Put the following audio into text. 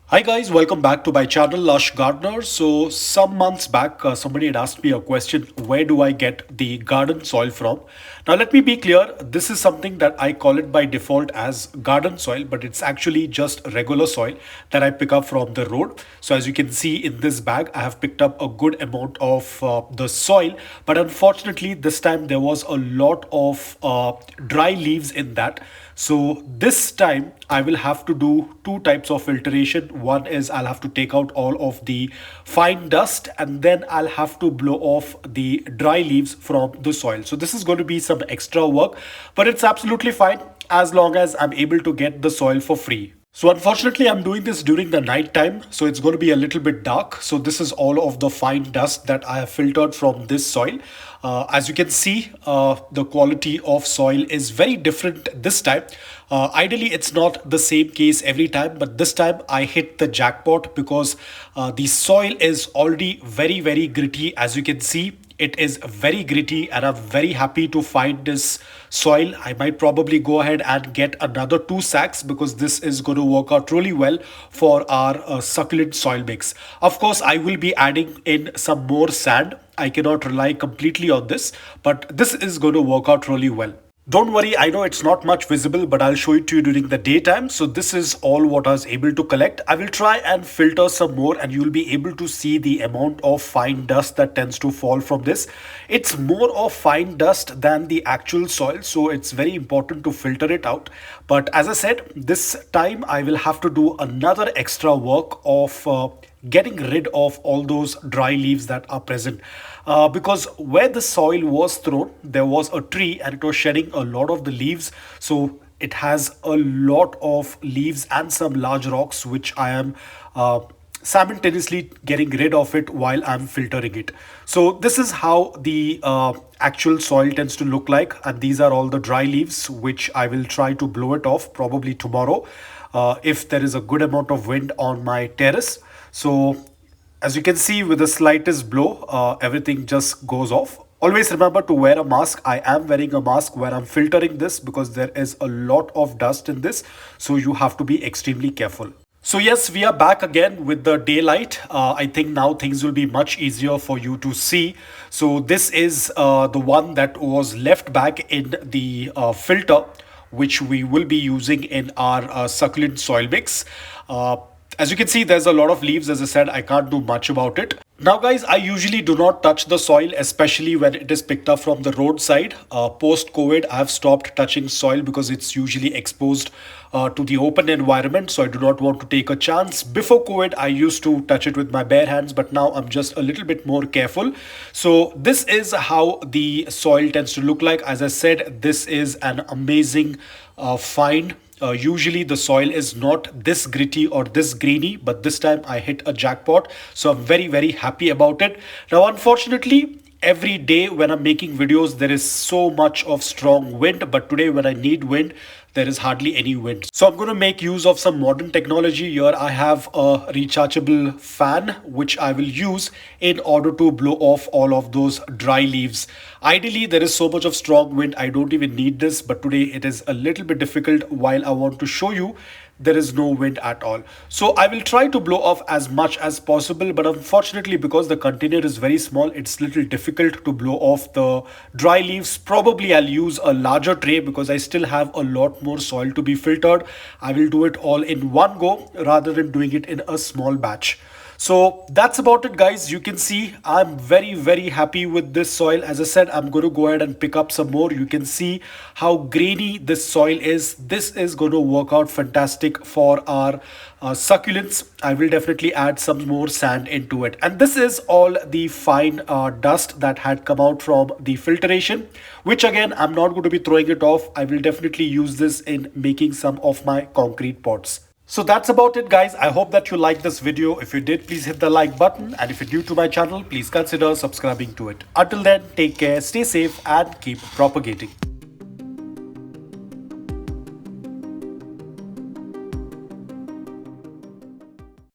Hi guys, welcome back to my channel Lush Gardener. So some months back, somebody had asked me a question, where do I get the garden soil from? Now let me be clear, this is something that I call it by default as garden soil, but it's actually just regular soil that I pick up from the road. So as you can see in this bag, I have picked up a good amount of the soil, but unfortunately this time there was a lot of dry leaves in that. So this time I will have to do two types of filtration. One is I'll have to take out all of the fine dust, and then I'll have to blow off the dry leaves from the soil. So this is going to be some extra work, but it's absolutely fine as long as I'm able to get the soil for free. So unfortunately, I'm doing this during the night time, so it's going to be a little bit dark. So this is all of the fine dust that I have filtered from this soil. As you can see, the quality of soil is very different this time. Ideally, it's not the same case every time, but this time I hit the jackpot because the soil is already very, very gritty. As you can see, it is very gritty, and I'm very happy to find this soil. I might probably go ahead and get another 2 sacks because this is going to work out really well for our succulent soil mix. Of course, I will be adding in some more sand. I cannot rely completely on this, but this is going to work out really well. Don't worry, I know it's not much visible, but I'll show it to you during the daytime. So this is all what I was able to collect. I will try and filter some more, and you'll be able to see the amount of fine dust that tends to fall from this. It's more of fine dust than the actual soil, so it's very important to filter it out. But as I said, this time I will have to do another extra work of getting rid of all those dry leaves that are present, because where the soil was thrown there was a tree and it was shedding a lot of the leaves. So it has a lot of leaves and some large rocks which I am simultaneously getting rid of it while I'm filtering it. So this is how the actual soil tends to look like, and these are all the dry leaves which I will try to blow it off probably tomorrow if there is a good amount of wind on my terrace. So as you can see, with the slightest blow, everything just goes off. Always remember to wear a mask. I am wearing a mask where I'm filtering this because there is a lot of dust in this. So you have to be extremely careful. So yes, we are back again with the daylight. I think now things will be much easier for you to see. So this is the one that was left back in the filter, which we will be using in our succulent soil mix. As you can see, there's a lot of leaves. As I said, I can't do much about it. Now guys, I usually do not touch the soil, especially when it is picked up from the roadside. Post-COVID, I have stopped touching soil because it's usually exposed to the open environment. So I do not want to take a chance. Before COVID, I used to touch it with my bare hands, but now I'm just a little bit more careful. So this is how the soil tends to look like. As I said, this is an amazing find. Usually the soil is not this gritty or this grainy, but this time I hit a jackpot. So I'm very, very happy about it. Now, unfortunately, every day when I'm making videos, there is so much of strong wind, but today when I need wind, there is hardly any wind. So I'm going to make use of some modern technology. Here I have a rechargeable fan, which I will use in order to blow off all of those dry leaves. Ideally, there is so much of strong wind, I don't even need this, but today it is a little bit difficult. While I want to show you, there is no wind at all. So I will try to blow off as much as possible, but unfortunately, because the container is very small, it's a little difficult to blow off the dry leaves. Probably I'll use a larger tray because I still have a lot more soil to be filtered. I will do it all in one go rather than doing it in a small batch. So that's about it, guys. You can see I'm very, very happy with this soil. As I said, I'm going to go ahead and pick up some more. You can see how grainy this soil is. This is going to work out fantastic for our succulents. I will definitely add some more sand into it. And this is all the fine dust that had come out from the filtration, which again, I'm not going to be throwing it off. I will definitely use this in making some of my concrete pots. So that's about it, guys. I hope that you liked this video. If you did, please hit the like button. And if you're new to my channel, please consider subscribing to it. Until then, take care, stay safe, and keep propagating.